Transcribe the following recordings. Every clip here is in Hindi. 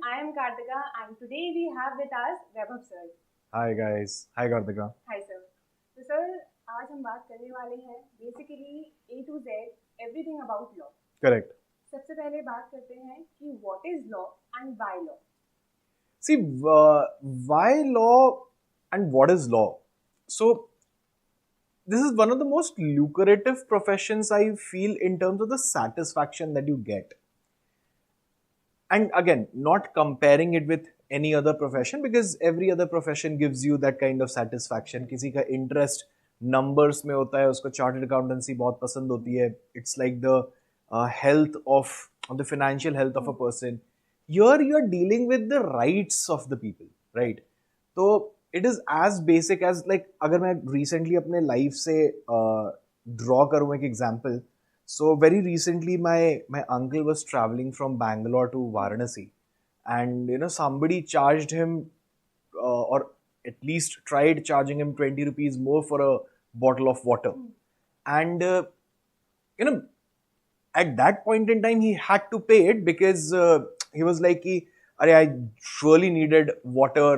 I am Kartika and today we have with us Vaibhav sir. Hi guys. Hi Kartika. Hi sir. तो सर आज हम बात करने वाले हैं basically A to Z everything about law. Correct. सबसे पहले बात करते हैं कि what is law and why law. See, why law and what is law? So, this is one of the most lucrative professions I feel in terms of the satisfaction that you get. And again, not comparing it with any other profession because every other profession gives you that kind of satisfaction. किसी का interest numbers में होता है, उसको chartered accountancy बहुत पसंद होती है. It's like the health of the financial health of a person. Here you are dealing with the rights of the people, right? So it is as basic as like अगर मैं recently अपने life से draw करूँ एक example. So very recently, my uncle was traveling from Bangalore to Varanasi, and somebody charged him, or at least tried charging him 20 rupees more for a bottle of water, and you know at that point in time he had to pay it because he was like, "Arey, I really needed water.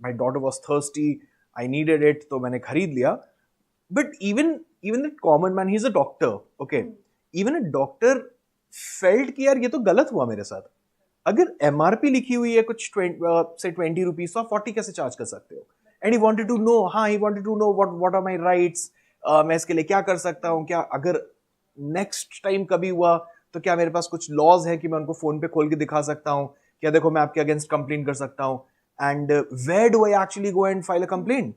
My daughter was thirsty. I needed it, so मैंने खरीद लिया." But even the common man, he's a doctor, okay. Even a doctor felt कि यार ये तो गलत हुआ मेरे साथ. अगर एमआरपी लिखी हुई है कुछ से 20 रुपीज तो आप 40 कैसे चार्ज कर सकते हो? And he wanted to know, हाँ he wanted to know what are my rights, मैं इसके लिए क्या कर सकता हूँ, क्या अगर नेक्स्ट टाइम कभी हुआ तो क्या मेरे पास कुछ लॉज है कि मैं उनको फोन पे खोल के दिखा सकता हूँ, क्या देखो मैं आपके अगेंस्ट कंप्लेन कर सकता हूँ, and where do I actually go and file a complaint?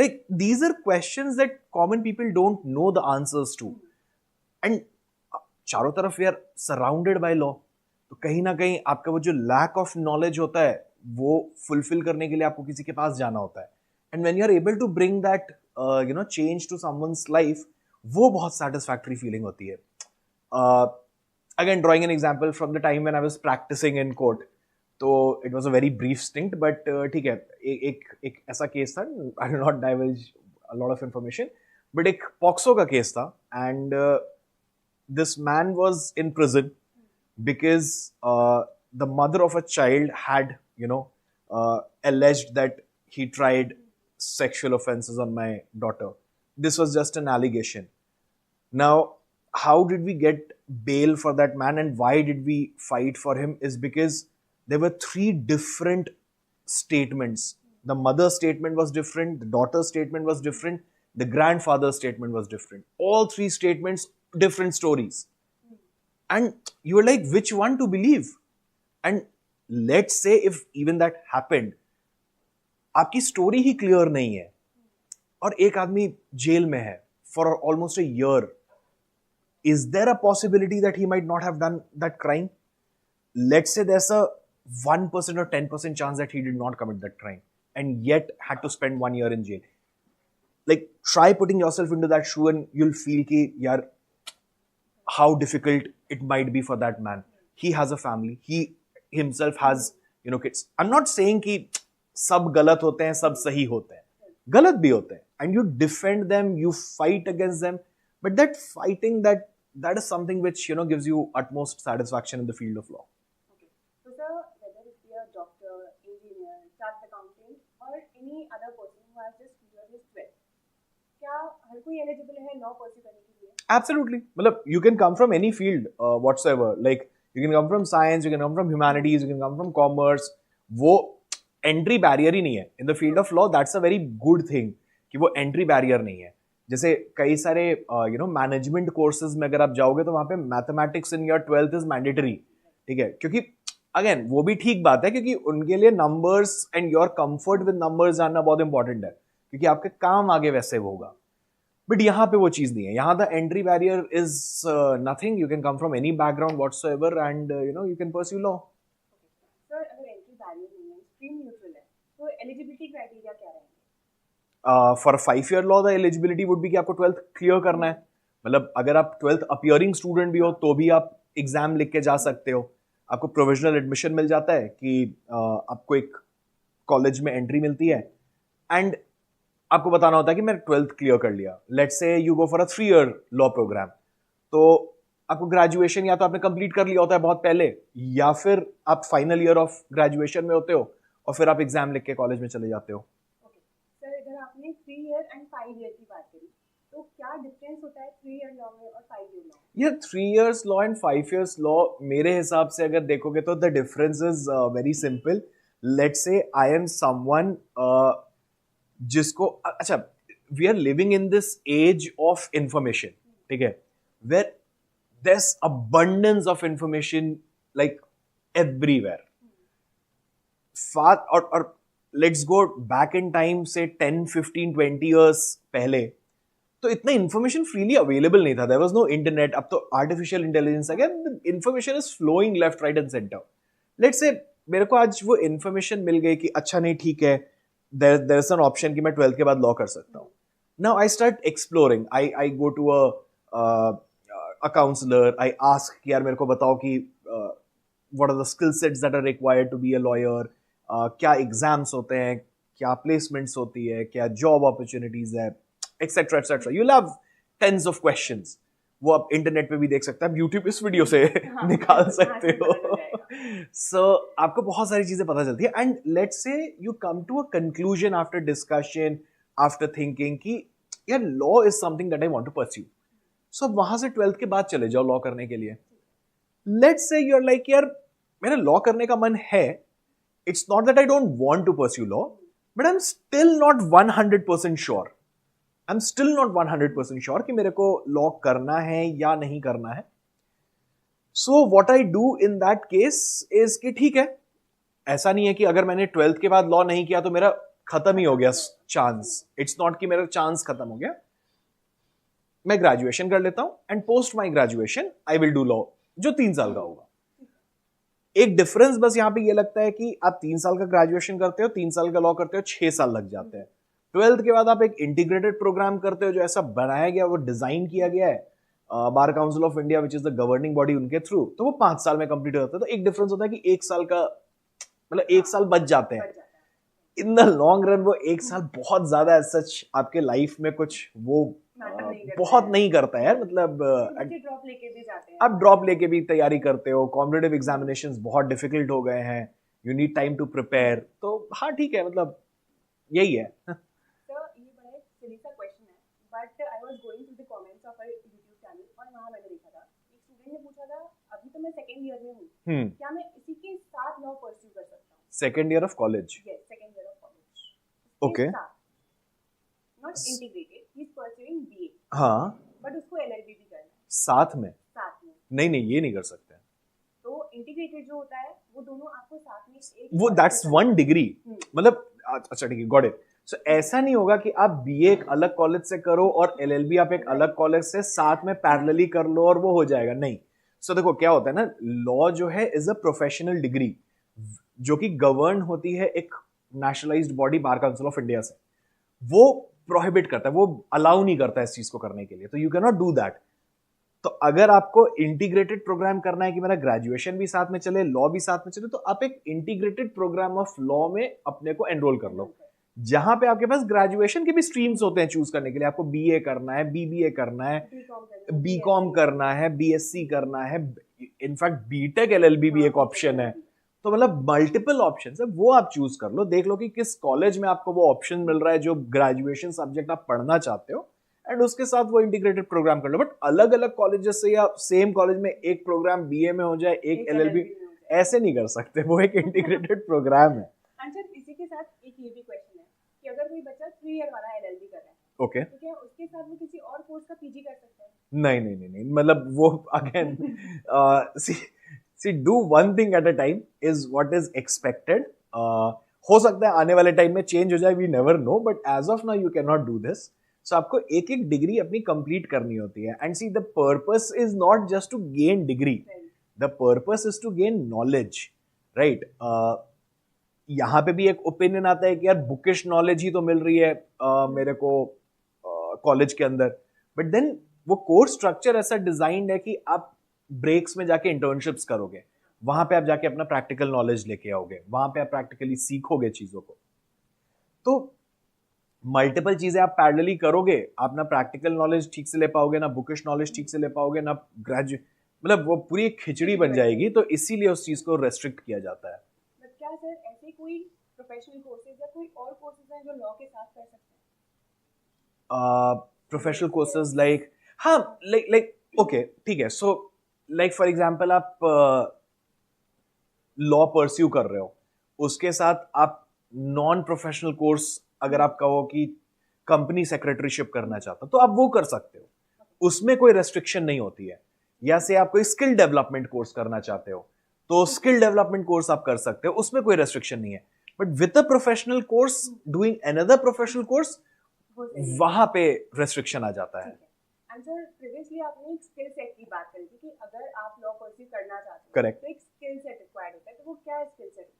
Like these are questions that common people don't know the answers to. And चारों तरफ we are surrounded by law, तो कहीं ना कहीं आपका वो जो लैक ऑफ नॉलेज होता है वो फुलफिल करने के लिए आपको किसी के पास जाना होता है. And when you are able to bring that change to someone's life, वो बहुत सेटिस्फैक्टरी फीलिंग होती है. Again drawing an example from the time when I was practising in court, तो it was a very brief stint, but ठीक है, एक ऐसा केस था, I will not diverge a lot of information, but एक पॉक्सो का केस था. And this man was in prison because the mother of a child had, alleged that he tried sexual offenses on my daughter. This was just an allegation. Now, how did we get bail for that man and why did we fight for him is because there were three different statements. The mother's statement was different, the daughter's statement was different, the grandfather's statement was different. All three statements, different stories. And you were like, which one to believe? And let's say if even that happened, आपकी स्टोरी ही क्लियर नहीं है और एक आदमी जेल में है for almost a year, is there a possibility that he might not have done that crime? Let's say there's a 1% or 10% chance that he did not commit that crime and yet had to spend 1 year in jail. Like, try putting yourself into that shoe and you'll feel ki, yaar, how difficult it might be for that man. He has a family. He himself has, kids. I'm not saying कि सब गलत होते हैं, सब सही होते हैं. गलत भी होते हैं. And you defend them, you fight against them. But that fighting, that is something which, gives you utmost satisfaction in the field of law. Okay. So sir, whether it be a doctor, engineer, chartered accountant or any other person who has just cleared his 12th, क्या हर कोई एलिजिबल है लॉ परस्यू करने के लिए? Absolutely. मतलब you can come from any field whatsoever. Like you can come from science, you can come from humanities, you can come from commerce. वो entry barrier ही नहीं है. In the field of law, that's a very good thing कि वो entry barrier नहीं है. जैसे कई सारे मैनेजमेंट कोर्सेज में अगर आप जाओगे तो वहाँ पे mathematics in your 12th is mandatory. ठीक है, क्योंकि अगेन वो भी ठीक बात है क्योंकि उनके लिए numbers and your comfort with numbers जानना बहुत इंपॉर्टेंट है क्योंकि आपका काम आगे वैसे होगा. बट यहाँ पे वो चीज नहीं है. यहाँ the entry barrier is nothing. You can come from any background whatsoever and you can pursue law. Sir अगर एंट्री बैरियर नहीं है, स्ट्रीम न्यूट्रल है, तो एलिजिबिलिटी क्राइटेरिया क्या रहेंगे? For 5 year law the eligibility would be कि आपको 12th क्लियर करना है. मतलब अगर आप 12th अपियरिंग स्टूडेंट भी हो तो भी आप एग्जाम लिख के जा सकते हो. आपको प्रोविजनल एडमिशन मिल जाता है कि आपको एक कॉलेज में एंट्री मिलती है एंड आपको बताना होता है कि मैं 12th क्लियर कर लिया. Let's say you go for a 3 year law programme, तो आपको ग्रेजुएशन या तो आपने कंप्लीट कर लिया होता है बहुत पहले, या फिर आप फाइनल ईयर ऑफ ग्रेजुएशन में होते हो और फिर आप एग्जाम लिख के कॉलेज में चले जाते हो। ओके सर, अगर आपने 3 ईयर एंड 5 ईयर की बात करी, तो क्या डिफरेंस होता है 3 ईयर लॉ में और 5 ईयर लॉ? ये 3 years law and 5 years law मेरे हिसाब से अगर देखोगे तो the difference is very simple. Let's say I am someone जिसको अच्छा, we are living in this age of information, ठीक है, where there's abundance of information like everywhere. और let's go back in time, say 10, 15, 20 years पहले तो इतना इंफॉर्मेशन फ्रीली अवेलेबल नहीं था, there was no internet. अब तो आर्टिफिशियल इंटेलिजेंस आ गया, information is flowing left right and centre. Let's say मेरे को आज वो इंफॉर्मेशन मिल गई कि अच्छा नहीं ठीक है, देयर इज एन ऑप्शन कि मैं 12th के बाद लॉ कर सकता हूँ। Now I start exploring, I go to a counselor, I ask कि यार मेरे को बताओ कि what are the skill sets that are required to be a lawyer, क्या एग्जाम्स होते हैं, क्या प्लेसमेंट्स होती है, क्या जॉब अपॉर्चुनिटीज है, etcetera etcetera. You love tons of questions, वो आप इंटरनेट पे भी देख सकते हैं, आप यूट्यूब इस वीडियो से निकाल सकते हो। सो आपको बहुत सारी चीजें पता चलती है and let's say you come to a conclusion after discussion, after thinking कि यार law is something that I want to pursue. So वहां से 12th के बाद चले जाओ लॉ करने के लिए। Let's say you are like यार मेरा लॉ करने का मन है, it's not that I don't want to pursue law, but I am still not 100% sure, I am still not 100% sure कि मेरे को लॉ करना है या नहीं करना है। So what I do in that case is कि ठीक है, ऐसा नहीं है कि अगर मैंने 12th के बाद लॉ नहीं किया तो मेरा खत्म ही हो गया चांस। इट्स नॉट कि मेरा चांस खत्म हो गया, मैं ग्रेजुएशन कर लेता हूं and post my graduation I will do law, जो 3 साल का होगा। एक डिफरेंस बस यहां पे ये लगता है कि आप 3 साल का ग्रेजुएशन करते हो, 3 साल का लॉ करते हो, 6 साल लग जाते हैं। 12th के बाद आप एक इंटीग्रेटेड प्रोग्राम करते हो, जो ऐसा बनाया गया, वो डिजाइन किया गया है bar council of India which is the governing body, उनके थ्रू, तो वो 5 साल में कंप्लीट हो जाता है। तो एक डिफरेंस होता है कि 1 साल का मतलब 1 साल बच जाते हैं। इन द लॉन्ग रन वो 1 साल बहुत ज्यादा एज सच आपके लाइफ में कुछ वो बहुत नहीं करता है यार। मतलब ड्रॉप लेके भी जाते हैं, आप ड्रॉप लेके भी तैयारी करते हो, कॉम्पिटिटिव एग्जामिनेशंस बहुत डिफिकल्ट हो गए हैं, you need time to prepare. तो हाँ ठीक है, मतलब यही है। सर ये बड़ा एक सिली सा क्वेश्चन है, but I was going through the comments of a YouTube channel और वहां मैंने देखा था एक स्टूडेंट ने पूछा था, अभी तो मैं सेकंड ईयर में हूं, क्या मैं इसी के साथ लॉ परस्यू कर सकता हूं? Second year of college? Yes, second year of college. Okay, not integrated, he is pursuing BA, हाँ, बट उसको एलएलबी भी करना है साथ में। नहीं नहीं, ये नहीं कर सकते। तो इंटीग्रेटेड जो होता है वो दोनों आपको साथ में एक वो दैट्स 1 डिग्री, मतलब अच्छा ठीक है, गॉट इट। सो ऐसा नहीं होगा कि आप बीए एक अलग कॉलेज से करो और एलएलबी आप एक अलग कॉलेज से साथ में पैरेलली कर लो और वो हो जाएगा, नहीं। सो देखो क्या होता है ना, लॉ जो है इज अ प्रोफेशनल डिग्री जो कि गवर्न होती है एक nationalised body bar council of India से। वो प्रोहिबिट करता है, वो अलाउ नहीं करता है इस चीज को करने के लिए, तो you can not do that. तो अगर आपको इंटीग्रेटेड प्रोग्राम करना है कि मेरा ग्रेजुएशन भी साथ में चले, लॉ भी साथ में चले, तो आप एक इंटीग्रेटेड प्रोग्राम ऑफ लॉ में अपने को एनरोल कर लो, जहां पे आपके पास ग्रेजुएशन के भी स्ट्रीम्स होते हैं चूज करने के लिए। आपको बीए करना है, बीबीए करना है, बीकॉम करना है, बीएससी करना है, इनफैक्ट बीटेक एलएलबी भी एक ऑप्शन है। तो मतलब मल्टीपल ऑप्शंस है, वो आप चूज कर लो, देख लो कि किस कॉलेज में आपको वो ऑप्शन मिल रहा है जो ग्रेजुएशन सब्जेक्ट आप पढ़ना चाहते हो, एंड उसके साथ वो इंटीग्रेटेड प्रोग्राम कर लो। बट अलग अलग कॉलेजेस से या सेम कॉलेज में एक प्रोग्राम बीए में हो जाए, एक एलएलबी, ऐसे नहीं कर सकते, वो एक इंटीग्रेटेड प्रोग्राम है। अच्छा, इसी के साथ एक ये भी क्वेश्चन है कि अगर कोई बच्चा 3 ईयर वाला एलएलबी कर रहा है, ओके, तो क्या उसके साथ वो किसी और कोर्स का पीजी कर सकता है? नहीं नहीं नहीं नहीं, मतलब वो again see do one thing at a time is what is expected. हो सकता है आने वाले टाइम में चेंज हो जाए, we never know, but as of now you cannot do this. So आपको एक एक डिग्री अपनी कंप्लीट करनी होती है, and see the purpose is not just to gain degree, the purpose is to gain knowledge, right? यहाँ पे भी एक ओपिनियन आता है कि यार बुकिश नॉलेज ही तो मिल रही है मेरे को कॉलेज के अंदर, बट देन वो कोर्स स्ट्रक्चर ऐसा डिजाइंड है कि आप ब्रेक्स में जाके इंटर्नशिप्स करोगे, वहां पे आप जाके अपना प्रैक्टिकल नॉलेज लेके आओगे, वहां पे आप प्रैक्टिकली सीखोगे चीजों को। तो मल्टीपल चीजें आप पैरेलली करोगे, आप ना प्रैक्टिकल नॉलेज ठीक से ले पाओगे, ना बुकिश नॉलेज ठीक से ले पाओगे, ना मतलब वो पूरी एक खिचड़ी बन जाएगी, तो इसीलिए उस चीज को रेस्ट्रिक्ट किया जाता है। क्या सर ऐसे कोई प्रोफेशनल कोर्सेज या कोई और कोर्सेज हैं जो लॉ के साथ कर सकते हैं? प्रोफेशनल कोर्सेज लाइक, हाँ, लाइक ओके ठीक है, सो लाइक फॉर एग्जांपल आप लॉ परस्यू कर रहे हो, उसके साथ आप नॉन प्रोफेशनल कोर्स अगर आप कहो कि कंपनी सेक्रेटरीशिप करना चाहते हो तो आप वो कर सकते हो, उसमें कोई रेस्ट्रिक्शन नहीं होती है। या से आप कोई स्किल डेवलपमेंट कोर्स करना चाहते हो तो स्किल डेवलपमेंट कोर्स आप कर सकते हो, उसमें कोई रेस्ट्रिक्शन नहीं है। But with a professional course doing another professional course, वहां पे रेस्ट्रिक्शन आ जाता है। एंड सर प्रीवियसली आपने एक स्किल सेट की बात करी थी कि अगर आप लॉ परस्यू करना चाहते हो करेक्ट, तो एक स्किल सेट रिक्वायर्ड होता है, तो वो क्या स्किल सेट होता है?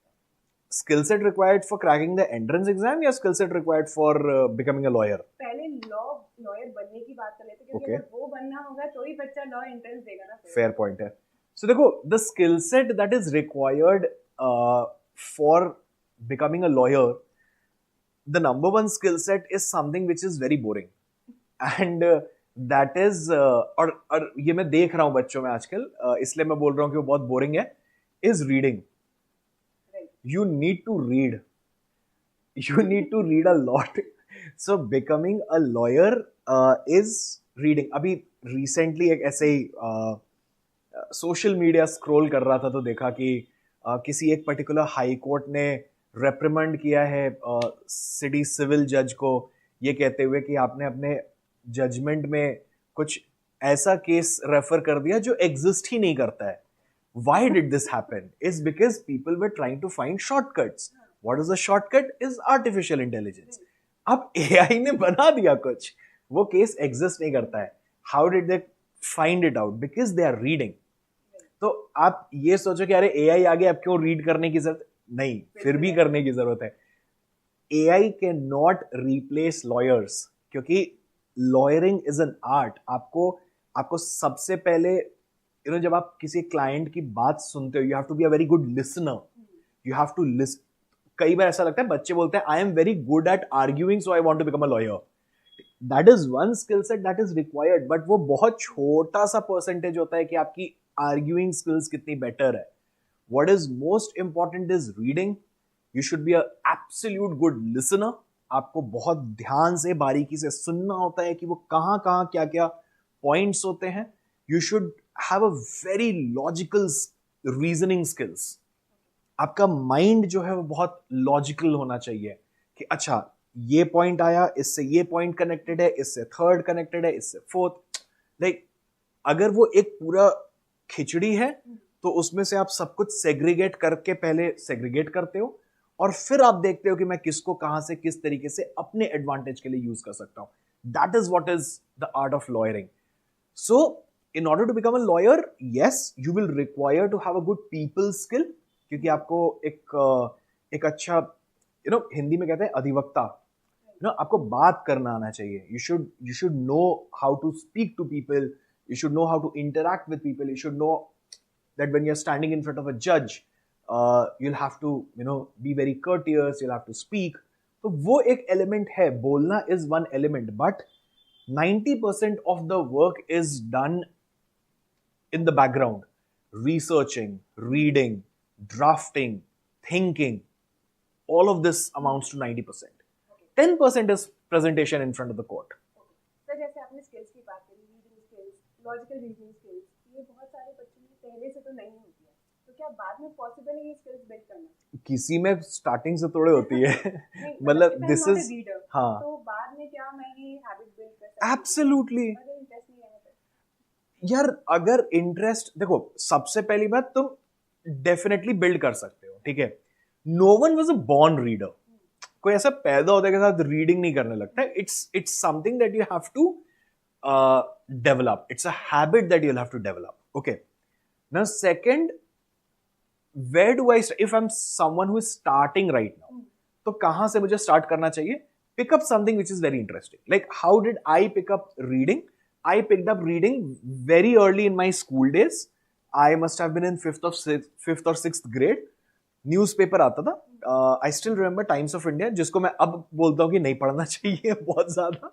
skill set required for cracking the entrance exam या skill set required for becoming a lawyer? पहले लॉयर बनने की बात कर लेते हैं, क्योंकि Okay. अगर वो बनना होगा तो ही बच्चा लॉ एंट्रेंस देगा ना। Fair point है। So देखो, the skill set that is required for becoming a lawyer, the number one skill set is something which is very boring, and that is और ये मैं देख रहा हूँ बच्चों में आजकल, इसलिए मैं बोल रहा हूँ कि वो बहुत बोरिंग है, is reading. You need to read. You need to read a lot. So becoming a lawyer is reading. अभी recently एक ऐसे ही सोशल मीडिया स्क्रॉल कर रहा था तो देखा कि किसी एक पर्टिकुलर हाई कोर्ट ने रेप्रिमेंड किया है सिटी सिविल जज को, ये कहते हुए कि आपने अपने जजमेंट में कुछ ऐसा केस रेफर कर दिया जो एग्जिस्ट ही नहीं करता है। Why did this happen? Is because people were trying to find shortcuts. What is a shortcut? Is artificial intelligence. अब AI ने बना दिया कुछ, वो केस एग्जिस्ट नहीं करता है। How did they find it out? Because they are reading. तो आप ये सोचो कि अरे AI आ गया, अब क्यों रीड करने की जरूरत नहीं, फिर भी करने की जरूरत है। AI can not replace lawyers, क्योंकि लॉयरिंग इज एन आर्ट। आपको सबसे पहले जब आप किसी क्लाइंट की बात सुनते हो, you have to be a very good listener, you have to listen. कई बार ऐसा लगता है, बच्चे बोलते हैं I am very good at arguing so I want to become a lawyer. That is one skill set that is required, but वो बहुत छोटा सा परसेंटेज होता है कि आपकी आर्ग्यूइंग स्किल्स कितनी बेटर है। What is most important is reading. You should be a absolute good listener. आपको बहुत ध्यान से बारीकी से सुनना होता है कि वो कहाँ क्या क्या पॉइंट्स होते हैं। You should have a very logical reasoning skills. आपका माइंड जो है वो बहुत लॉजिकल होना चाहिए कि अच्छा ये पॉइंट आया, इससे ये पॉइंट कनेक्टेड है, इससे थर्ड कनेक्टेड है, इससे फोर्थ। लाइक अगर वो एक पूरा खिचड़ी है तो उसमें से आप सब कुछ सेग्रीगेट करके पहले सेग्रीगेट करते हो और फिर आप देखते हो कि मैं किसको कहां से किस तरीके से अपने एडवांटेज के लिए यूज कर सकता हूं। That is what is the art of lawyering. So in order to become a lawyer, yes, you will require to have a good people skill, क्योंकि आपको एक अच्छा हिंदी में कहते हैं अधिवक्ता, आपको बात करना आना चाहिए। you should know how to speak to people, you should know how to interact with people, you should know that when you're standing in front of a judge, you'll have to be very courteous, you'll have to speak. तो वो एक element है, बोलना is one element, but 90% of the work is done in the background, researching, reading, drafting, thinking. All of this amounts to 90%. 10% is presentation in front of the court. Sir जैसे आपने स्किल्स की बात करी, reading skills, logical reasoning skills, ये बहुत सारे बच्चों में पहले से तो नहीं होती है, तो क्या बाद में पॉसिबल है ये स्किल्स बिल्ड करना? किसी में स्टार्टिंग से थोड़े होती है मतलब दिस इज, हाँ, तो बाद में क्या मैं ये हैबिट बिल्ड कर सकता हूं? एब्सोल्युटली यार, अगर इंटरेस्ट, देखो सबसे पहली बात तुम डेफिनेटली बिल्ड कर सकते हो, ठीक है। No one was a born reader, कोई ऐसा पैदा होता है के साथ रीडिंग नहीं करने लगता है। It's something that you have to develop, it's a habit that you have to develop. Okay, now second, where do I, if I am someone who is starting right now, तो कहां से मुझे स्टार्ट करना चाहिए? Pick up something which is very interesting. Like how did I pick up reading? I picked up reading very early in my school days. I must have been in fifth or sixth grade. Newspaper आता था. I still remember Times of India, जिसको मैं अब बोलता हूँ कि नहीं पढ़ना चाहिए बहुत ज्यादा.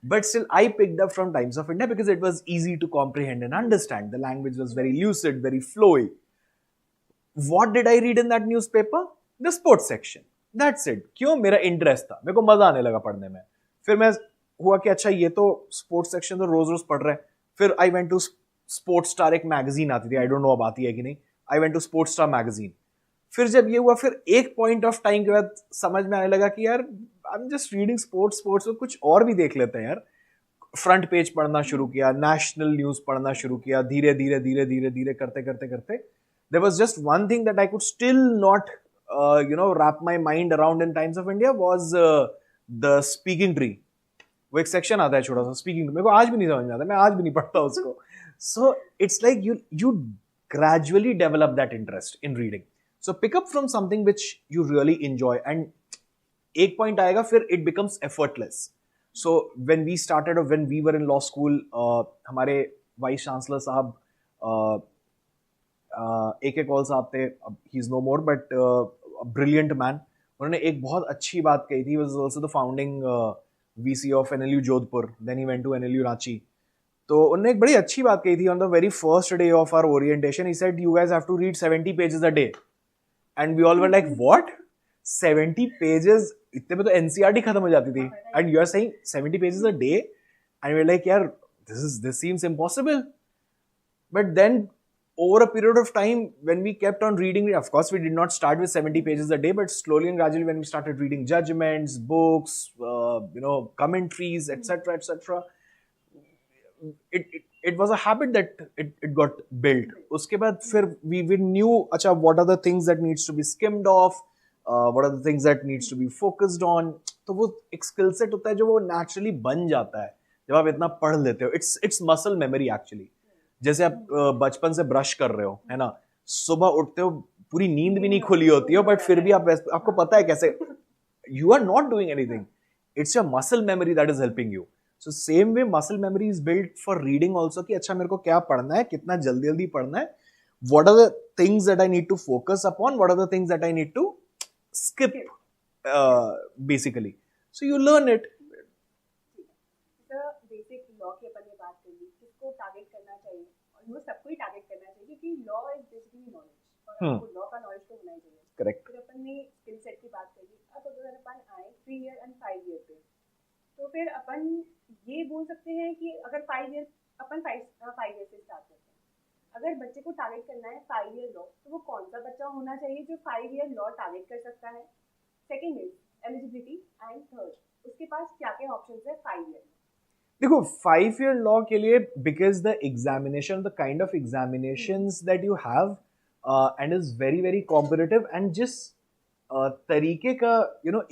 But still, I picked up from Times of India because it was easy to comprehend and understand. The language was very lucid, very flowy. What did I read in that newspaper? The sports section. That's it. क्यों? मेरा इंटरेस्ट था, मेरे को मजा आने लगा पढ़ने में. फिर मैं हुआ कि अच्छा ये तो स्पोर्ट्स सेक्शन तो रोज रोज पढ़ रहे हैं. फिर I went to sports star, एक मैगजीन आती थी, आई डोंट नो अब आती है कि नहीं. I went to sports star magazine. फिर जब ये हुआ, फिर एक पॉइंट ऑफ टाइम के बाद समझ में आने लगा कि यार I am just reading sports, तो कुछ और भी देख लेते हैं यार. फ्रंट पेज पढ़ना शुरू किया, नेशनल न्यूज पढ़ना शुरू किया, धीरे धीरे धीरे धीरे धीरे करते करते करते there was just one thing that I could still not wrap my mind around in Times of India was the speaking tree. वो एक सेक्शन आता है छोटा सा स्पीकिंग, मेरे को आज भी नहीं समझ में आता, मैं आज भी नहीं पढ़ता उसको. So it's like you gradually develop that interest in reading. So pick up from something which you really enjoy, and एक point आएगा फिर it becomes effortless. So when we started or when we were in law school, हमारे वाइस चांसलर साहब AK कॉल साहब थे, he is no more but brilliant man. उन्होंने एक बहुत अच्छी बात कही थी. Was also the founding VC of NLU Jodhpur, then he went to NLU Ranchi. तो उन्होंने एक बड़ी अच्छी बात कही थी. On the very first day of our orientation he said you guys have to read 70 pages a day. And we all were like what, 70 pages? इतने में तो NCERT खत्म हो जाती थी. And you are saying 70 pages a day, and we are like यार this seems impossible. But then over a period of time, when we kept on reading, of course we did not start with 70 pages a day, but slowly and gradually when we started reading judgments, books, commentaries, etc., it was a habit that it got built. Uske baad fir we knew acha what are the things that needs to be skimmed off, what are the things that needs to be focused on. तो वो एक skill set होता है जो वो naturally बन जाता है जब आप इतना पढ़ लेते हो. It's muscle memory actually. जैसे आप बचपन से ब्रश कर रहे हो, है ना, सुबह उठते हो, पूरी नींद भी नहीं खुली होती है, बट फिर भी आपको पता है कैसे. You are not doing anything, it's your muscle memory that is helping you. So same way muscle memory is built for reading also, कि अच्छा मेरे को क्या पढ़ना है, कितना जल्दी जल्दी पढ़ना है, what are the things that I need to focus upon, what are the things that I need to skip basically. So you learn it. Basic law की अपन ने बात कर ली, किसको टारगेट करना चाहिए, और वो सबको ही टारगेट करना चाहिए क्योंकि लॉ इज बेसिकली नॉलेज, और आपको लॉ का नॉलेज तो होना ही चाहिए. करेक्ट. फिर अपन ने स्किल सेट की बात करी. अब अगर अपन आए 3 ईयर एंड 5 ईयर पे, तो फिर अपन ये बोल सकते हैं कि अगर 5 ईयर अपन 5 ईयर से स्टार्ट करते हैं, अगर बच्चे को टारगेट करना है 5 ईयर लॉ, तो वो कौन सा बच्चा होना चाहिए जो 5 ईयर लॉ टारगेट कर सकता है? Second is eligibility, and third उसके पास क्या क्या ऑप्शंस है 5 ईयर में. देखो 5 ईयर लॉ के लिए, because the examination, the kind of examinations that you have and is very very competitive, and जिस तरीके का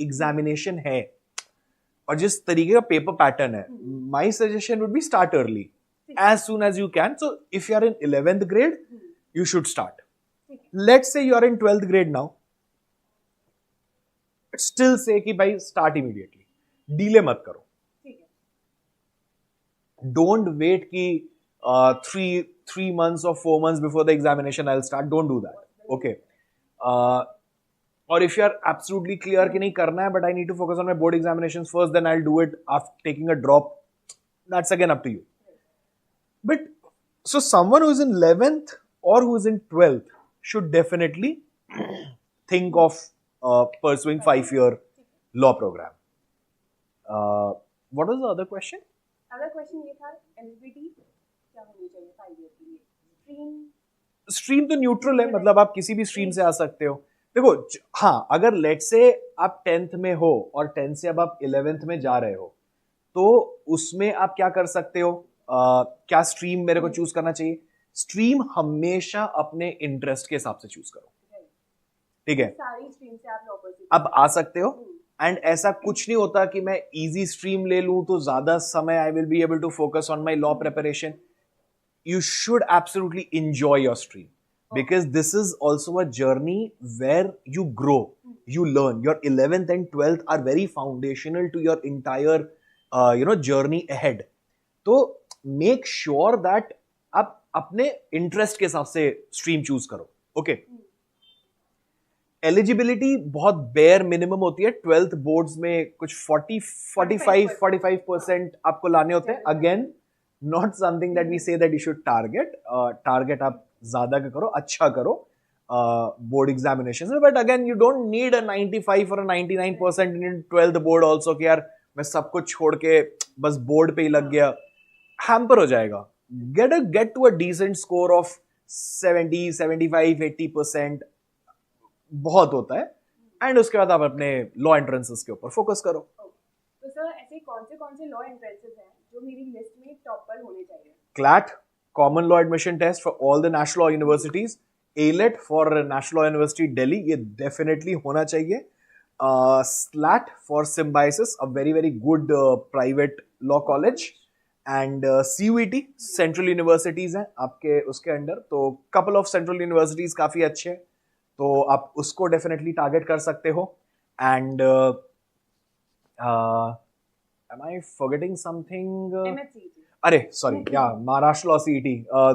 एग्जामिनेशन है और जिस तरीके का पेपर पैटर्न है, my suggestion would be start early, as soon as you can. So if you are in 11th grade, you should start. Let's say you are in 12th grade now, still say कि भाई start immediately, delay मत करो. Don't wait कि 3 months or 4 months before the examination I'll start. Don't do that. Okay. Or if you are absolutely clear कि नहीं करना है, but I need to focus on my board examinations first, then I'll do it after taking a drop. That's again up to you. But so someone who is in 11th or who is in 12th should definitely think of pursuing 5-year law program. What was the other question? Other question ये था एलिजिबिलिटी क्या होनी चाहिए 5 ईयर के लिए. स्ट्रीम तो न्यूट्रल है, मतलब आप किसी भी स्ट्रीम से आ सकते हो. देखो हाँ, अगर लेट से आप 10th में हो और 10th से अब आप 11th में जा रहे हो, तो उसमें आप क्या कर सकते हो, क्या स्ट्रीम मेरे को चूज करना चाहिए? स्ट्रीम हमेशा अपने इंटरेस्ट के हिसाब से चूज करो. ठीक है, सारी स्ट्रीम से आप आ सकते हो. एंड ऐसा कुछ नहीं होता कि मैं इजी स्ट्रीम ले लूं तो ज्यादा समय I will be able to focus on my law preparation. You should absolutely enjoy your stream, because this is also a journey where you grow, you learn. Your 11th and 12th are very foundational to your entire journey ahead. तो make sure that आप अपने इंटरेस्ट के हिसाब से स्ट्रीम चूज करो. ओके. एलिजिबिलिटी बहुत बेयर मिनिमम होती है 12th बोर्ड्स में, कुछ 45% आपको लाने होते हैं. Again not something that we say that you should target आप ज्यादा करो, अच्छा करो बोर्ड एग्जामिनेशन में, but again you don't need a 95 और 99% इन 12th बोर्ड ऑल्सो कि यार मैं सब कुछ छोड़ के बस बोर्ड पे ही लग गया, हैम्पर हो जाएगा. Get to a decent score of 70, 75, 80% बहुत होता है. एंड उसके बाद आप अपने लॉ एंट्रेंसेस के ऊपर फोकस करो. तो सर ऐसे कौन से लॉ एंट्रेंसेस हैं जो मेरी लिस्ट में टॉप पर होने चाहिए? CLAT, common law admission test for all the national law universities. ALET for national law university Delhi, ये डेफिनेटली होना चाहिए. SLAT for Symbiosis, a very very good private law college. And CUET, central universities हैं आपके उसके अंडर, तो कपल ऑफ सेंट्रल यूनिवर्सिटीज काफी अच्छे हैं, तो आप उसको डेफिनेटली टारगेट कर सकते हो. And am I forgetting something? MHCET. अरे सॉरी, या महाराष्ट्र लॉ CET,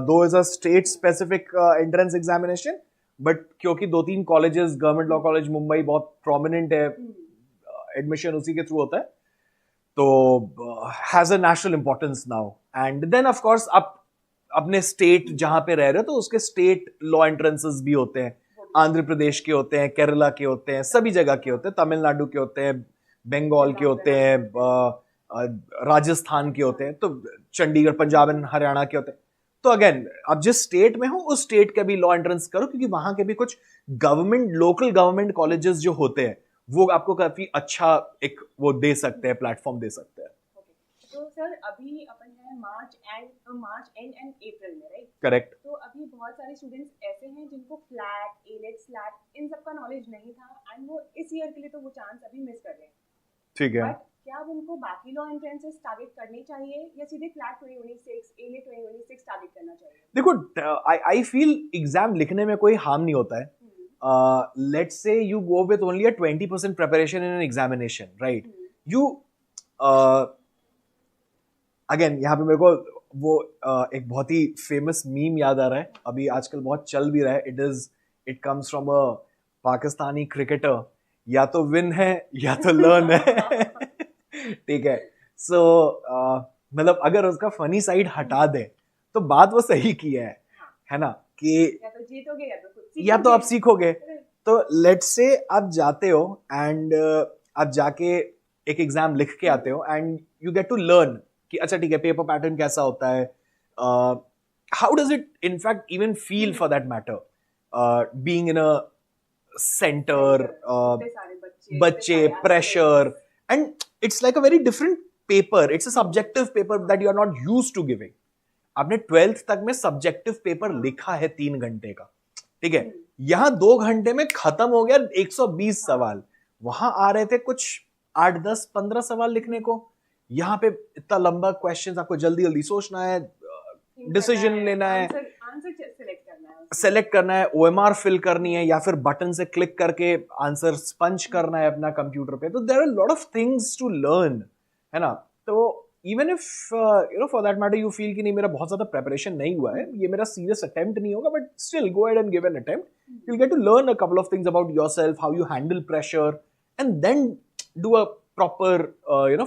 दो is a state specific entrance examination, but क्योंकि 2-3 colleges, government law college Mumbai बहुत प्रोमिनेंट है, एडमिशन उसी के थ्रू होता है, तो has a national importance now. And then of course आप अपने स्टेट जहां पे रह रहे हो तो उसके स्टेट लॉ एंट्रेंसेस भी होते हैं. आंध्र प्रदेश के होते हैं, केरला के होते हैं, सभी जगह के होते हैं, तमिलनाडु के होते हैं, बंगाल के होते हैं, राजस्थान के होते हैं, तो चंडीगढ़, पंजाब एंड हरियाणा के होते हैं. तो अगेन आप जिस स्टेट में हो उस स्टेट के भी लॉ एंट्रेंस करो, क्योंकि वहां के भी कुछ लोकल गवर्नमेंट कॉलेजेस जो होते हैं वो आपको काफी अच्छा एक वो दे सकते हैं, प्लेटफॉर्म दे सकते हैं. तो सर अभी अपन है मार्च एंड एंड अप्रैल में, राइट? करेक्ट. तो अभी बहुत सारे स्टूडेंट्स ऐसे हैं जिनको फ्लैट, ALET, SLAT इन सब का नॉलेज नहीं था, एंड वो इस ईयर के लिए तो वो चांस अभी मिस कर रहे हैं. ठीक है. बट क्या अब उनको बाकी लॉ एंट्रेंसेस टारगेट करनी चाहिए या सीधे फ्लैट 2026, ALET 2026 टारगेट करना चाहिए? देखो, आई फील एग्जाम लिखने में कोई हार्म नहीं होता है. Let's say you go with only a 20% preparation in an examination, right? You again यहाँ पे मेरे को वो एक बहुत ही फेमस मीम याद आ रहा है, अभी आजकल बहुत चल भी रहा है. It comes from a Pakistani cricketer, या तो विन है या तो लर्न है. ठीक है. सो मतलब अगर उसका फनी साइड हटा दे तो बात वो सही की है ना, कि या तो जीतोगे या तो आप सीखोगे. तो लेट्स से आप जाते हो एंड आप जाके एक एग्जाम लिख के आते हो and you get to learn कि अच्छा ठीक है, पेपर पैटर्न कैसा होता है, how does it in fact even feel for that matter being in a centre, बच्चे, pressure, and it's like a very different paper. It's a subjective paper that you are not used to giving. आपने 12th तक में सब्जेक्टिव पेपर लिखा है 3 घंटे का, ठीक है, यहां 2 घंटे में खत्म हो गया 120 सवाल. वहां आ रहे थे कुछ 8, 10, 15 सवाल लिखने को, यहाँ पे इतना लंबा क्वेश्चन, आपको जल्दी जल्दी सोचना है, डिसीजन लेना है, सेलेक्ट करना है, OMR फिल करनी है, या फिर बटन से क्लिक करके आंसर स्पंज करना है अपना कंप्यूटर पे. तो there are lot of things to learn, है ना. तो even if for that matter you feel कि नहीं मेरा बहुत ज्यादा प्रेपरेशन नहीं हुआ है, ये मेरा सीरियस अटेम्प्ट नहीं होगा, but still go ahead and give an attempt. You will get to learn a couple of things about yourself, how you handle pressure, and then do a proper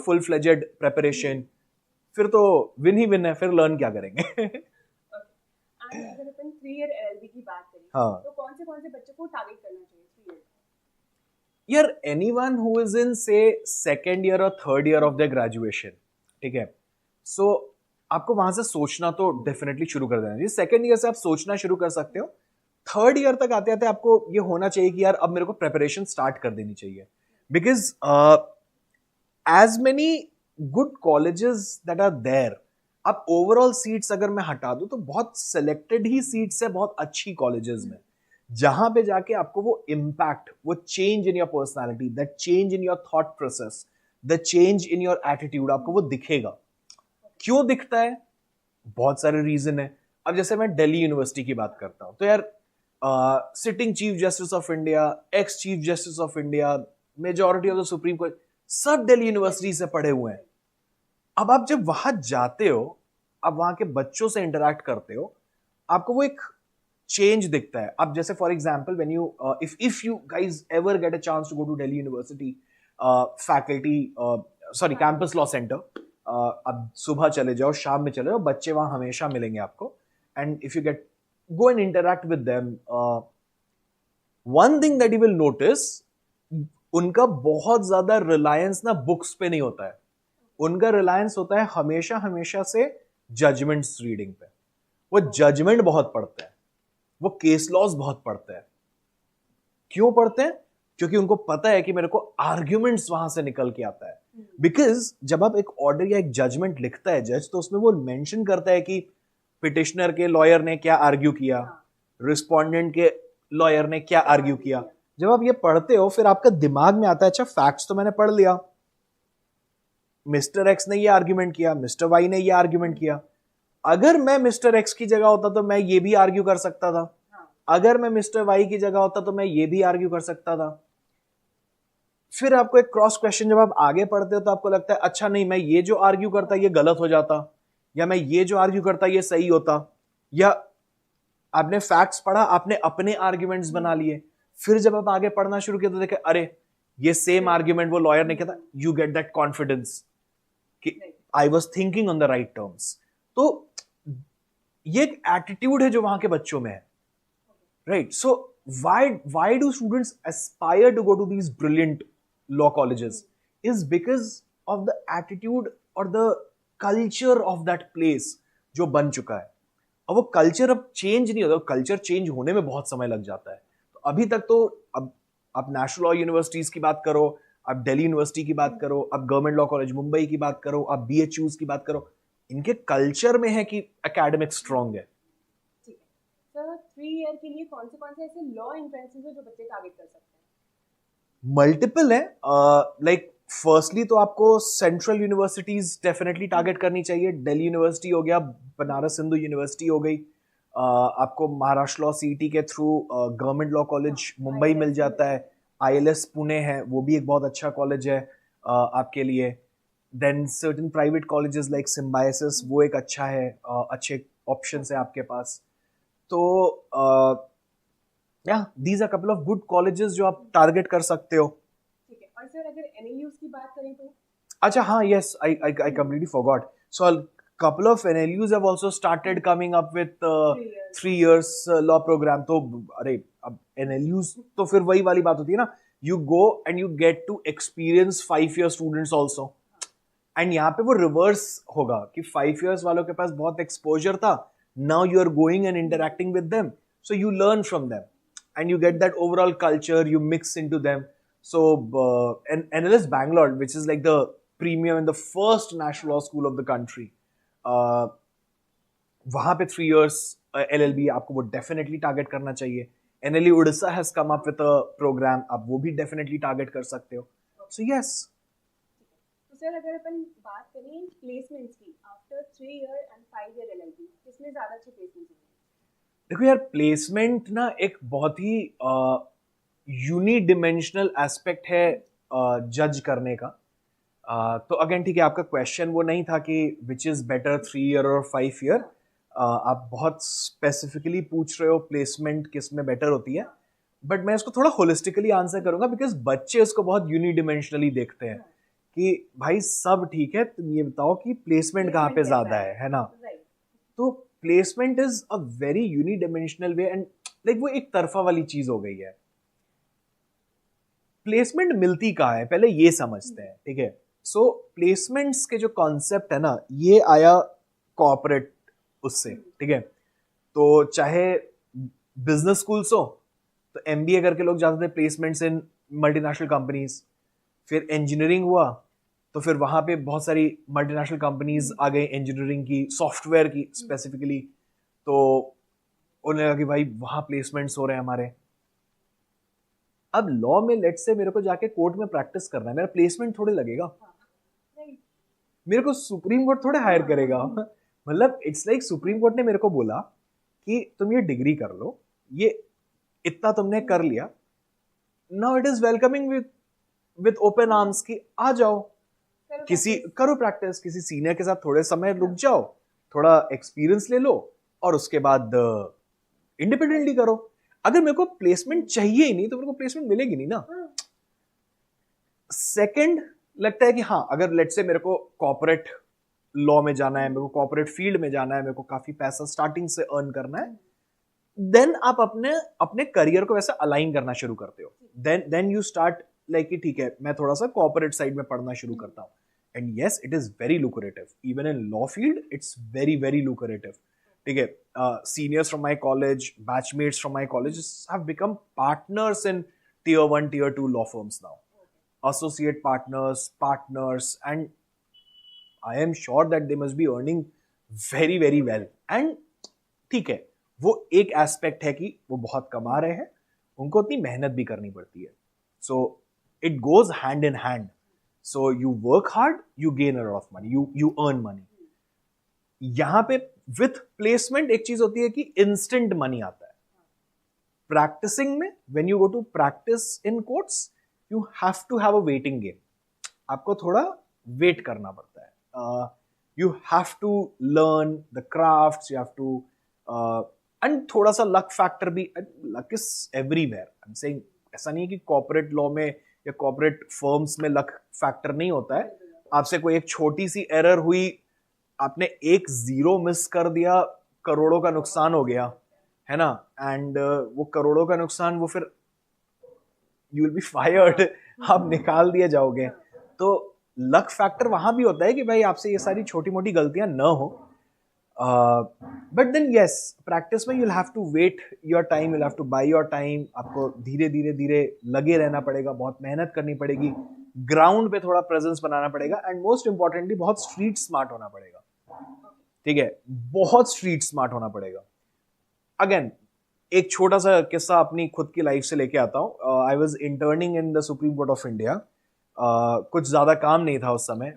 full-fledged preparation. फिर तो विन ही विन है, फिर लर्न क्या करेंगे. अगर अपन 3 ईयर LLB की बात करें, हाँ, तो कौन से बच्चों को टारगेट करना चाहिए 3 ईयर? यार एनीवन हु इज इन से सेकेंड ईयर और third year of the graduation, ठीक है, सो आपको वहां से सोचना तो डेफिनेटली शुरू कर देना चाहिए. सेकेंड ईयर से आप सोचना शुरू कर सकते हो. थर्ड ईयर तक आते आते आपको ये होना चाहिए कि यार अब मेरे को प्रेपरेशन स्टार्ट कर देनी चाहिए, because as many good colleges that are there, अब ओवरऑल सीट्स अगर मैं हटा दूं तो बहुत सिलेक्टेड ही सीट्स है बहुत अच्छी कॉलेजेस में, जहां पे जाके आपको वो इम्पैक्ट, वो change in your personality, that change in your thought process, the change in your attitude आपको वो दिखेगा. क्यों दिखता है? बहुत सारे रीजन है. अब जैसे मैं दिल्ली यूनिवर्सिटी की बात करता हूं, तो यार sitting chief justice of India, ex chief justice of India, majority of the supreme court सब दिल्ली यूनिवर्सिटी से पढ़े हुए हैं. अब आप जब वहां जाते हो, आप वहां के बच्चों से इंटरैक्ट करते हो, आपको वो एक चेंज दिखता है. अब जैसे for example when you if you guys ever get a chance to go to Delhi university faculty sorry campus law centre, अब सुबह चले जाओ शाम में चले जाओ, बच्चे वहां हमेशा मिलेंगे आपको. And if you get go and interact with them, one thing that you will notice, उनका बहुत ज्यादा रिलायंस ना बुक्स पे नहीं होता है. उनका रिलायंस होता है हमेशा हमेशा से जजमेंट्स रीडिंग पे. वो जजमेंट बहुत पढ़ते हैं, वो केस लॉज बहुत पढ़ते हैं. क्यों पढ़ते हैं? क्योंकि उनको पता है कि मेरे को आर्ग्यूमेंट्स वहां से निकल के आता है. बिकॉज जब आप एक ऑर्डर या एक जजमेंट लिखता है जज, तो उसमें वो मेंशन करता है कि पिटिशनर के लॉयर ने क्या आर्ग्यू किया, रिस्पोंडेंट के लॉयर ने क्या आर्ग्यू किया. जब आप ये पढ़ते हो फिर आपका दिमाग में आता है अच्छा फैक्ट्स तो मैंने पढ़ लिया, मिस्टर एक्स ने ये आर्ग्यूमेंट किया, मिस्टर वाई ने ये आर्ग्यूमेंट किया. अगर मैं मिस्टर एक्स की जगह होता तो मैं ये भी आर्ग्यू कर सकता था. अगर मैं मिस्टर वाई की जगह होता तो मैं ये भी आर्ग्यू कर सकता था. फिर आपको एक क्रॉस क्वेश्चन जब आप आगे पढ़ते हो तो आपको लगता है अच्छा नहीं, मैं ये जो आर्ग्यू करता ये गलत हो जाता, या मैं ये जो आर्ग्यू करता ये सही होता. या आपने फैक्ट्स पढ़ा, आपने अपने आर्ग्यूमेंट्स बना लिए. फिर जब आप आगे पढ़ना शुरू किया तो देखे अरे ये सेम आर्ग्यूमेंट वो लॉयर ने किया था. यू गेट दैट कॉन्फिडेंस कि I was thinking on the right terms. तो ये एक एटीट्यूड है जो वहां के बच्चों में है, right. So why do students aspire to go to these brilliant law colleges is because of the attitude or the culture of that place जो बन चुका है. अब वो कल्चर अब चेंज नहीं होता, कल्चर चेंज होने में बहुत समय लग जाता है. तो अभी तक तो अब आप नेशनल लॉ यूनिवर्सिटीज की बात करो, आप दिल्ली यूनिवर्सिटी की बात करो, आप गवर्नमेंट लॉ कॉलेज मुंबई की बात करो, आप बीएचयूज की बात करो, इनके कल्चर में है कि एकेडमिक स्ट्रांग है. ठीक है सर, 3 ईयर के लिए कौन से ऐसे लॉ एंट्रेंसेस है जो बच्चे टारगेट कर सकते हैं? मल्टीपल है. लाइक फर्स्टली तो आपको सेंट्रल यूनिवर्सिटीज डेफिनेटली टारगेट करनी चाहिए. दिल्ली यूनिवर्सिटी हो गया, बनारस हिंदू यूनिवर्सिटी हो गई. आपको महाराष्ट्र लॉ सीईटी के through government law college Mumbai मिल जाता है. आईएलएस पुणे है, वो भी एक बहुत अच्छा कॉलेज है आपके लिए. Then certain private colleges like Symbiosis, वो एक अच्छा है, अच्छे ऑप्शंस है आपके पास. तो या these are couple of good colleges जो आप टारगेट कर सकते हो. ठीक है. और सर अगर एनएलयूज की बात करें तो? अच्छा हाँ, yes, I completely forgot. So a couple of NLUs have also started coming up with 3 years law program. तो अरे अब NLUs तो फिर वही वाली बात होती है ना, you go and you get to experience 5-year students also. And यहाँ पे वो रिवर्स होगा कि 5 years वालों के पास बहुत एक्सपोजर था, now you are going and interacting with them, so you learn from them and you get that overall culture, you mix into them. So NLS Bangalore, which is like the premium and the first national law school of the country, वहां पे 3 years LLB आपको वो डेफिनेटली टारगेट करना चाहिए. NLE Orissa has come up with a programme, आप वो भी डेफिनेटली टारगेट कर सकते हो. So yes. तो सर अगर अपन बात करें प्लेसमेंट्स की, after 3 year and 5 year LLB, किसमें ज्यादा अच्छे प्लेसमेंट्स होंगे? देखो यार, प्लेसमेंट ना एक बहुत ही यूनिडिमेंशनल एस्पेक्ट है जज करने का. तो अगेन ठीक है, आपका क्वेश्चन वो नहीं था कि विच इज बेटर 3 year और 5 year. आप बहुत स्पेसिफिकली पूछ रहे हो प्लेसमेंट किस में बेटर होती है, बट मैं इसको थोड़ा होलिस्टिकली आंसर करूंगा बिकॉज बच्चे इसको बहुत यूनिडिमेंशनली देखते हैं कि भाई सब ठीक है, तुम ये बताओ कि प्लेसमेंट कहाँ पे ज्यादा है ना. तो placement is a very unidimensional way and like वो एक तरफा वाली चीज हो गई है. प्लेसमेंट मिलती कहाँ है पहले ये समझते हैं, ठीक है. सो प्लेसमेंट्स के जो कॉन्सेप्ट है ना, ये आया कॉर्पोरेट उससे, ठीक है. तो चाहे बिजनेस स्कूल्स हो तो एमबीए करके लोग जाते थे प्लेसमेंट्स इन मल्टीनेशनल कंपनीज. फिर इंजीनियरिंग हुआ तो फिर वहां पे बहुत सारी मल्टीनेशनल कंपनीज आ गई इंजीनियरिंग की, सॉफ्टवेयर की स्पेसिफिकली. तो उन्हें लगा कि भाई वहां प्लेसमेंट्स हो रहे हैं हमारे. अब लॉ में लेट्स से मेरे को जाके कोर्ट में प्रैक्टिस करना है, मेरा प्लेसमेंट थोड़े लगेगा, मेरे को सुप्रीम कोर्ट थोड़े हायर करेगा. मतलब इट्स लाइक सुप्रीम कोर्ट ने मेरे को बोला कि तुम ये डिग्री कर लो, ये इतना तुमने कर लिया, now it is welcoming with open arms की आ जाओ, किसी करो प्रैक्टिस, किसी सीनियर के साथ थोड़े समय रुक जाओ, थोड़ा एक्सपीरियंस ले लो और उसके बाद इंडिपेंडेंटली करो। अगर मेरे को प्लेसमेंट चाहिए ही नहीं तो मेरे को प्लेसमेंट मिलेगी नहीं ना। सेकंड लगता है कि हाँ, अगर लेट्स से मेरे को कॉर्पोरेट लॉ में जाना है, मेरे को कॉर्पोरेट फील्ड में जाना है, मेरे को काफी पैसा स्टार्टिंग से अर्न करना है, देन आप अपने अपने करियर को वैसे अलाइन करना शुरू करते हो। देन यू स्टार्ट लाइक कि ठीक है, मैं थोड़ा सा कॉर्पोरेट साइड में पढ़ना शुरू करता हूँ। And yes, it is very lucrative, even in law field it's very very lucrative. ठीक है, seniors from my college, batchmates from my college have become partners in tier 1, tier 2 law firms now, associate partners, and I am sure that they must be earning very very well. And ठीक है, वो एक एस्पेक्ट है कि वो बहुत कमा रहे हैं, उनको उतनी मेहनत भी करनी पड़ती है। So it goes hand in hand. So you work hard, you gain a lot of money, you earn money. यहां पे विथ प्लेसमेंट एक चीज होती है कि इंस्टेंट मनी आता है। प्रैक्टिसिंग में when you go to practice in courts, you have to have a waiting game. आपको थोड़ा वेट करना पड़ता है। You have to learn the crafts, you have to and थोड़ा सा लक फैक्टर भी। Luck is everywhere. I am saying, ऐसा नहीं है कि कॉर्पोरेट लॉ में या कॉर्पोरेट फर्म्स में लक फैक्टर नहीं होता है। आपसे कोई एक छोटी सी एरर हुई, आपने एक जीरो मिस कर दिया, करोड़ों का नुकसान हो गया, है ना। एंड वो करोड़ों का नुकसान, वो फिर यू विल बी फायर्ड, आप निकाल दिए जाओगे। तो लक फैक्टर वहां भी होता है कि भाई आपसे ये सारी छोटी मोटी गलतियां न हो। बट देन यस, प्रैक्टिस में you'll have to wait your time, you'll have to buy your time. आपको धीरे धीरे धीरे लगे रहना पड़ेगा, बहुत मेहनत करनी पड़ेगी, ग्राउंड पे थोड़ा प्रेजेंस बनाना पड़ेगा, एंड मोस्ट इंपॉर्टेंटली बहुत स्ट्रीट स्मार्ट होना पड़ेगा। ठीक है, बहुत स्ट्रीट स्मार्ट होना पड़ेगा। अगेन एक छोटा सा किस्सा अपनी खुद की लाइफ से लेके आता हूँ। I was interning in the supreme court of India. कुछ ज्यादा काम नहीं था उस समय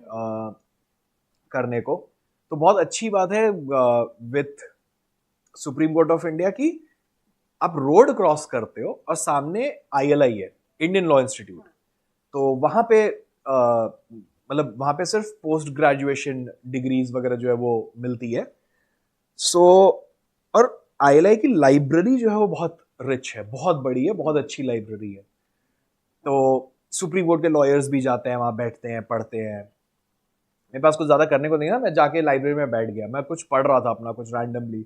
करने को, तो बहुत अच्छी बात है with supreme court of India की आप रोड क्रॉस करते हो और सामने ILI है, इंडियन लॉ इंस्टीट्यूट। तो वहां पे मतलब वहां पे सिर्फ पोस्ट ग्रेजुएशन डिग्रीज वगैरह जो है वो मिलती है। सो और ILI की लाइब्रेरी जो है वो बहुत रिच है, बहुत बड़ी है, बहुत अच्छी लाइब्रेरी है। तो सुप्रीम कोर्ट के लॉयर्स भी जाते हैं वहां, बैठते हैं, पढ़ते हैं। मेरे पास कुछ ज्यादा करने को नहीं ना, मैं जाके लाइब्रेरी में बैठ गया, मैं कुछ पढ़ रहा था अपना कुछ रैंडमली।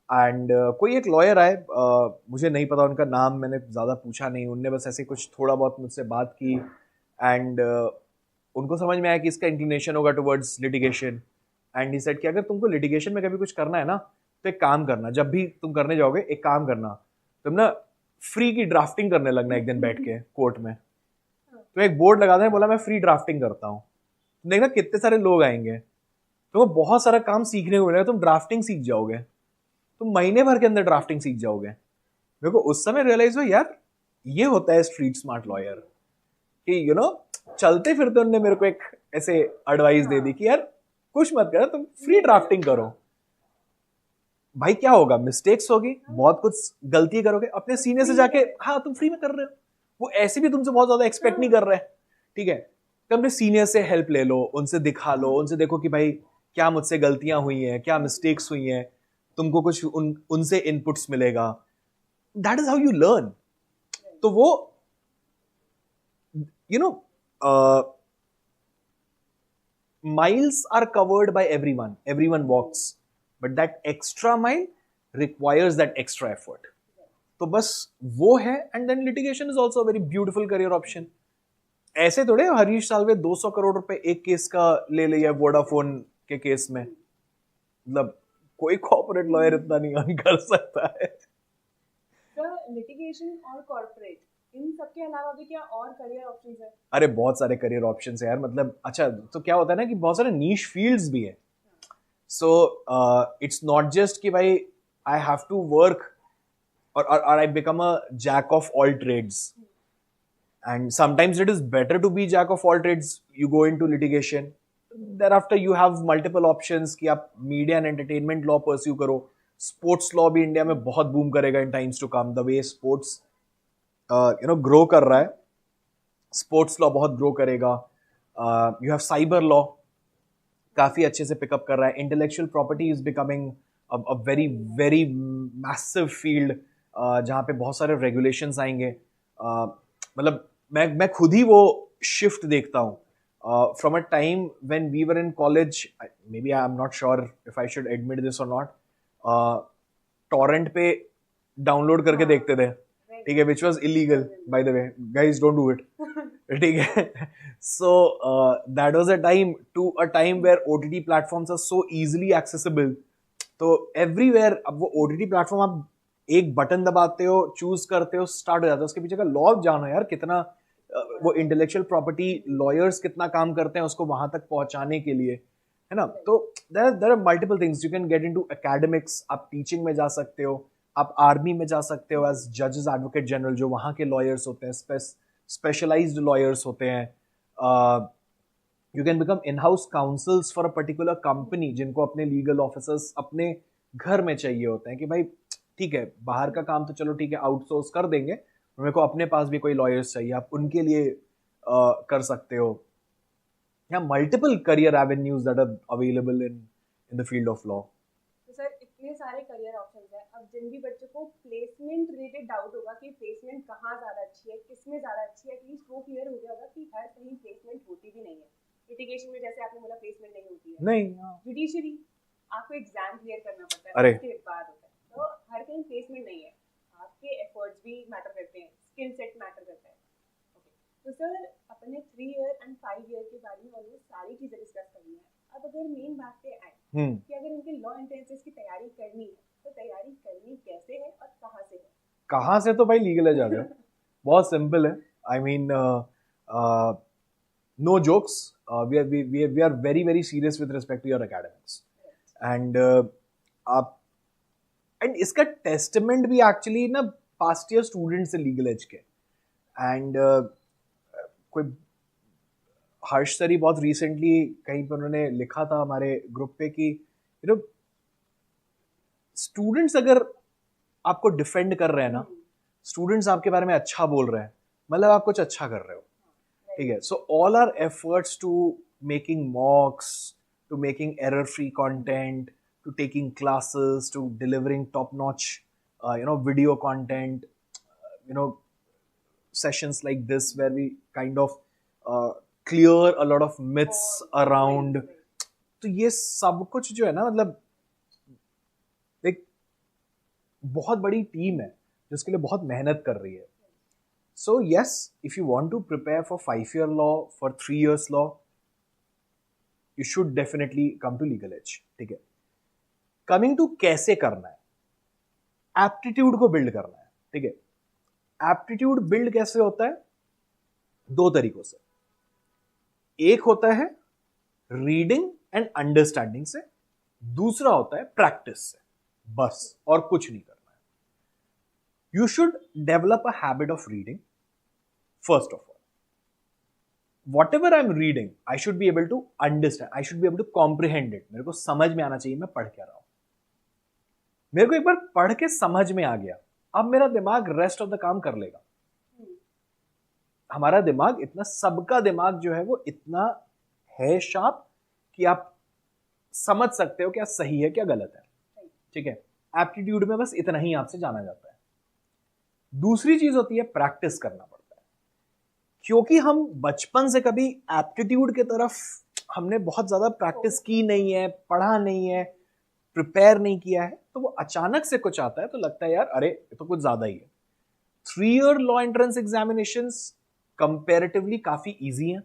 एंड कोई एक लॉयर आए, मुझे नहीं पता उनका नाम, मैंने ज्यादा पूछा नहीं, उनने बस ऐसे कुछ थोड़ा बहुत मुझसे बात की। एंड उनको समझ में आया कि इसका इंक्लिनेशन होगा towards litigation. And he said कि अगर तुमको लिटिगेशन में कभी कुछ करना है ना, तो एक काम करना, जब भी तुम करने जाओगे एक काम करना, तुम ना फ्री की ड्राफ्टिंग करने लगना एक दिन बैठ के कोर्ट में। तो एक बोर्ड लगा दें, बोला मैं फ्री ड्राफ्टिंग करता हूँ। देखना कितने सारे लोग आएंगे, तो बहुत सारा काम सीखने को मिलेगा, तुम ड्राफ्टिंग सीख जाओगे, तुम महीने भर के अंदर ड्राफ्टिंग सीख जाओगे। मेरे को उस समय रियलाइज हुआ यार ये होता है स्ट्रीट स्मार्ट लॉयर, कि यू नो चलते फिरते उन्होंने मेरे को एक ऐसे एडवाइस दे दी कि यार कुछ मत करो, तुम फ्री ड्राफ्टिंग करो। भाई क्या होगा, मिस्टेक्स होगी, बहुत कुछ गलती करोगे, अपने सीनियर से जाके हाँ तुम फ्री में कर रहे हो, वो ऐसे भी तुमसे बहुत ज्यादा एक्सपेक्ट नहीं कर रहे। ठीक है, तो अपने सीनियर से हेल्प ले लो, उनसे दिखा लो, उनसे देखो कि भाई क्या मुझसे गलतियां हुई हैं, क्या मिस्टेक्स हुई हैं, तुमको कुछ उनसे इनपुट्स मिलेगा। That is how you learn. तो वो you know miles are covered by everyone walks, but that extra mile requires that extra effort. तो बस वो है। And then litigation is also very beautiful career option. ऐसे थोड़े हरीश साल्वे 200 करोड़ रुपए एक केस का ले लिया वोडाफोन के केस में, मतलब कोई कॉर्पोरेट लॉयर इतना नहीं अर्न कर सकता है। लिटिगेशन और कॉर्पोरेट, इन सब के अलावा भी क्या और करियर ऑप्शंस है? अरे बहुत सारे करियर ऑप्शंस है यार, मतलब अच्छा तो क्या होता है ना कि बहुत सारे नीश फील्ड्स भी है। सो इट्स नॉट जस्ट कि भाई I have to work or I become a jack of all trades, and sometimes it is better to be jack of all trades. You go into litigation, thereafter you have multiple options कि आप media and entertainment law pursue करो। sports law भी इंडिया में बहुत boom करेगा in times to come, the way sports grow कर रहा है, sports law बहुत grow करेगा। You have cyber law काफी अच्छे से पिकअप कर रहा है, intellectual property is becoming a very very massive field जहाँ पे बहुत सारे regulations आएंगे. मतलब मैं खुद ही वो shift देखता हूँ. From a time when we were in college, maybe I'm not sure if I should admit this or not, torrent पे download करके देखते थे, ठीक है, which was illegal by the way, guys don't do it, ठीक है. So that was a time where OTT platforms are so easily accessible. तो everywhere अब वो OTT platform आप एक बटन दबाते हो, चूज करते हो, स्टार्ट हो जाता है. उसके पीछे का लॉ जानो यार, कितना वो इंटेलेक्चुअल प्रॉपर्टी लॉयर्स कितना काम करते हैं उसको वहां तक पहुंचाने के लिए, है ना. तो there are multiple things. You can get into academics, आप टीचिंग में जा सकते हो, आप आर्मी में जा सकते हो एज जजेस एडवोकेट जनरल, जो वहां के लॉयर्स होते हैं, स्पेशलाइज्ड लॉयर्स होते हैं. You can become in house councils for a particular company, जिनको अपने लीगल ऑफिसर्स अपने घर में चाहिए होते हैं कि भाई ठीक है, बाहर का काम तो चलो ठीक है आउटसोर्स कर देंगे, मेरे को अपने पास भी कोई लॉयर्स चाहिए, आप उनके लिए कर सकते हो. या multiple career avenues that are available in the field of law. तो सर इतने सारे करियर ऑप्शंस हैं. अब जिन भी बच्चों को प्लेसमेंट रिलेटेड डाउट होगा कि प्लेसमेंट कहाँ ज़्यादा अच्छी है, किसमें ज़्यादा अच्छी है, एटलीस्ट वो क्लियर हो गया होगा कि हर कहीं प्लेसमेंट होती भी नहीं है. लिटिगेशन में जैसे आपने बोला प्लेसमेंट नहीं होती है, नहीं. जुडिशरी आपको एग्जाम क्लियर करना पड़ता है, अरे उसके बाद होता है. तो हर कहीं प्लेसमेंट नहीं है. आपके एफर्ट्स भी मैटर करते हैं, स्किल सेट मैटर करता है. ओके, तो सर अपने 3 ईयर एंड 5 ईयर के बारे में ऑलमोस्ट सारी चीजें डिस्कस करनी है. अब अगर मेन बात पे आए कि अगर इनके लॉ एंट्रेंसेस की तैयारी करनी है, तो तैयारी करनी कैसे है और कहाँ से है? कहाँ से तो भाई लीगल एज आ जाओ. बहुत सिंपल है. I mean no jokes, we are very very serious with respect to your academics. And आप एंड इसका टेस्टमेंट भी एक्चुअली ना पास्ट ईयर स्टूडेंट्स है लीगल एज के. एंड कोई हर्ष सर ही बहुत रिसेंटली कहीं पर उन्होंने लिखा था हमारे ग्रुप पे कि यू नो स्टूडेंट्स अगर आपको डिफेंड कर रहे हैं ना, स्टूडेंट्स आपके बारे में अच्छा बोल रहे हैं, मतलब आप कुछ अच्छा कर रहे हो, ठीक है. So all our efforts to making mocks, to making error free content, to taking classes, to delivering top-notch, video content, sessions like this where we kind of clear a lot of myths around. तो ये सब कुछ जो है ना, मतलब एक बहुत बड़ी टीम है जिसके लिए बहुत मेहनत कर रही है. So yes, if you want to prepare for 5-year law, for 3 years law, you should definitely come to Legal Edge, ठीक है. कमिंग टू कैसे करना है, एप्टीट्यूड को बिल्ड करना है, ठीक है. एप्टीट्यूड बिल्ड कैसे होता है? 2 तरीकों से. एक होता है रीडिंग एंड अंडरस्टैंडिंग से, दूसरा होता है प्रैक्टिस से. बस और कुछ नहीं करना है. You should develop a habit of reading first of all. Whatever I'm reading, I should be able to understand. I should be able to comprehend it. मेरे को समझ में आना चाहिए मैं पढ़ क्या रहा हूं. मेरे को एक बार पढ़ के समझ में आ गया, अब मेरा दिमाग रेस्ट ऑफ द काम कर लेगा. हमारा दिमाग इतना, सबका दिमाग जो है वो इतना है शार्प कि आप समझ सकते हो क्या सही है क्या गलत है, ठीक है. एप्टीट्यूड में बस इतना ही आपसे जाना जाता है. दूसरी चीज होती है प्रैक्टिस करना पड़ता है. क्योंकि हम बचपन से कभी एप्टीट्यूड के तरफ हमने बहुत ज्यादा प्रैक्टिस की नहीं है, पढ़ा नहीं है, प्रिपेयर नहीं किया है, तो वो अचानक से कुछ आता है तो लगता है यार अरे ये तो कुछ ज्यादा ही है. 3 year law entrance examinations comparatively काफी इजी हैं,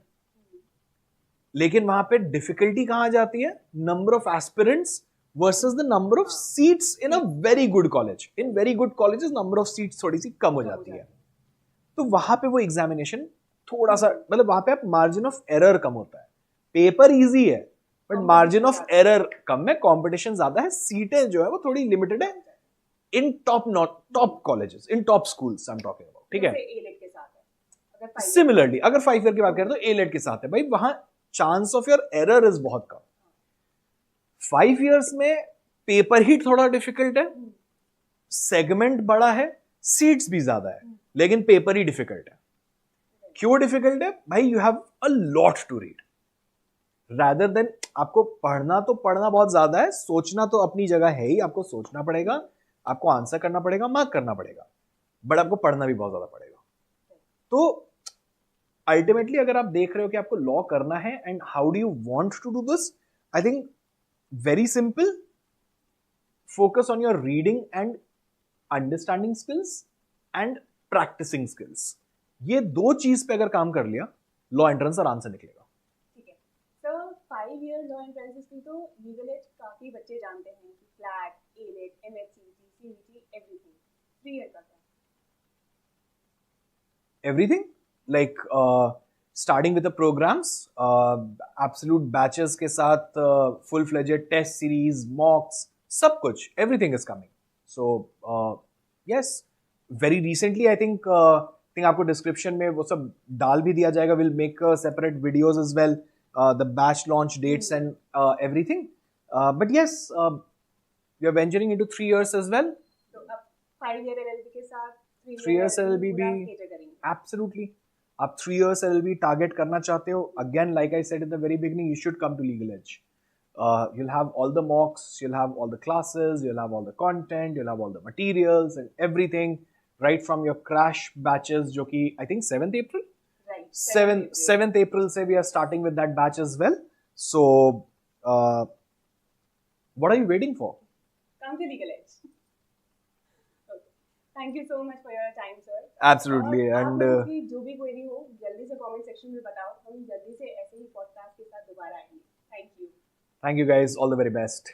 लेकिन वहां पे डिफिकल्टी कहां जाती है? Number of aspirants versus the number of seats in a very good college. In very good colleges number of seats थोड़ी सी कम हो जाती है, तो वहां पे वो एग्जामिनेशन थोड़ा सा, मतलब वहां पे आप मार्जिन ऑफ एरर कम होता है. पेपर इजी है बट मार्जिन ऑफ एरर कम है, कंपटीशन ज्यादा है, सीटें जो है वो थोड़ी लिमिटेड है in top colleges, in top schools I am talking about, ठीक है. सिमिलरली अगर 5 ईयर की बात करें तो A-लेट के साथ है भाई, वहां chance of your error is बहुत कम. 5 इयर्स में पेपर ही थोड़ा डिफिकल्ट है, सेगमेंट बड़ा है, सीट्स भी ज्यादा है, लेकिन पेपर ही डिफिकल्ट है. क्यों डिफिकल्ट है भाई? You have a lot to read. rather than आपको पढ़ना तो पढ़ना बहुत ज्यादा है, सोचना तो अपनी जगह है ही, आपको सोचना पड़ेगा, आपको आंसर करना पड़ेगा, मार्क करना पड़ेगा, बट आपको पढ़ना भी बहुत ज्यादा पड़ेगा. तो अल्टीमेटली अगर आप देख रहे हो कि आपको लॉ करना है and how do you want to do this, I think very simple, focus on your reading and understanding skills and practicing skills. ये दो चीज पे अगर काम कर लिया, लॉ एंट्रेंस आराम से निकलेगा. ठीक है सर. 5 ईयर लॉ एंट्रेंस की तो लीगल एज काफी बच्चे जानते हैं कि CLAT, AILET, MHCET, CET, everything. 3 year का क्या? Everything like starting with the programs, absolute batches के साथ full fledged test series, mocks, सब कुछ, everything is coming. So yes, very recently I think आपको description में वो सब डाल भी दिया जाएगा. We'll make separate videos as well, the batch launch dates and everything. But yes, we are venturing into 3 years as well. तो अब 5 ईयर एलएलबी के साथ 3 years LLB भी absolutely. आप 3 years LLB target करना चाहते हो, again like I said in the very beginning, you should come to Legal Edge. You'll have all the mocks, you'll have all the classes, you'll have all the content, you'll have all the materials and everything, right from your crash batches, जो कि I think 7th April? Right. 7th April से we are starting with that batch as well. So, what are you waiting for? Come to Legal Edge. Thank you so much for your time, sir. Absolutely. And जो भी क्वेरी हो जल्दी से कमेंट सेक्शन में बताओ, हम जल्दी से ऐसे ही पॉडकास्ट के साथ दोबारा आएंगे. Thank you. Thank you guys. All the very best.